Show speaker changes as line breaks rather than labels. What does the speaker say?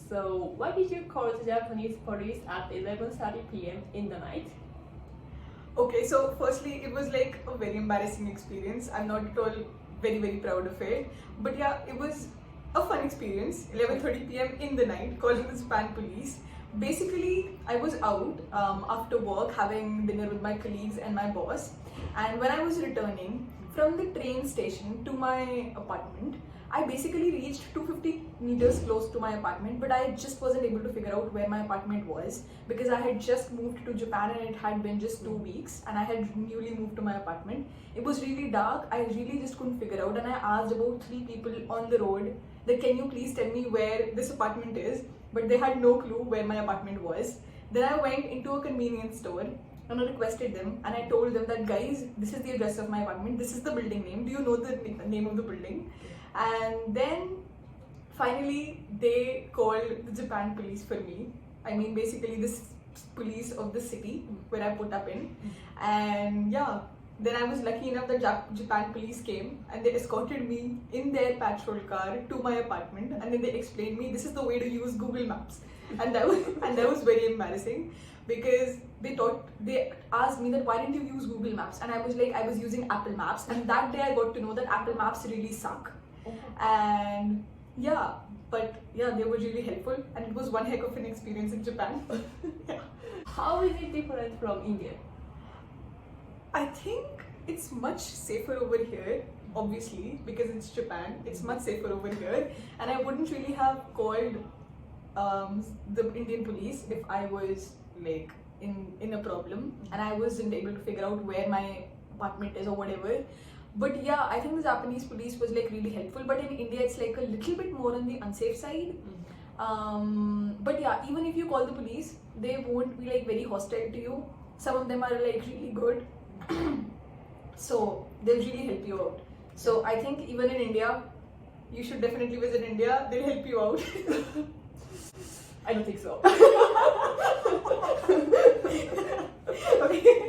So, why did you call the Japanese police at 11:30 p.m. in the night?
Okay, so firstly, it was like a very embarrassing experience. I'm not at all very proud of it. But yeah, it was a fun experience. 11:30 p.m. in the night, calling the Japan police. Basically, I was out after work having dinner with my colleagues and my boss. And when I was returning from the train station to my apartment, I basically reached 250 meters close to my apartment, but I just wasn't able to figure out where my apartment was because I had just moved to Japan and it had been just 2 weeks and I had newly moved to my apartment. It was really dark, I really just couldn't figure out, and I asked about 3 people on the road that can you please tell me where this apartment is, but they had no clue where my apartment was. Then I went into a convenience store and I requested them and I told them that guys, this is the address of my apartment, this is the building name, do you know the name of the building? And then finally they called the Japan police for me. I mean basically this police of the city where I put up in. And yeah, then I was lucky enough that Japan police came and they escorted me in their patrol car to my apartment, and then they explained me this is the way to use Google Maps. And that was very embarrassing because they asked me that why didn't you use Google Maps, and I was like I was using Apple Maps, and that day I got to know that Apple Maps really suck. And yeah, but yeah, they were really helpful and it was one heck of an experience in Japan. Yeah.
How is it different from India?
I think it's much safer over here, obviously, because it's Japan. It's much safer over here, and I wouldn't really have called the Indian police if I was like in a problem and I wasn't able to figure out where my apartment is or whatever. But yeah, I think the Japanese police was like really helpful, but in India it's like a little bit more on the unsafe side. But yeah, even if you call the police, they won't be like very hostile to you. Some of them are like really good. So they'll really help you out. So I think even in India, you should definitely visit India. They'll help you out.
I don't think so.
Okay.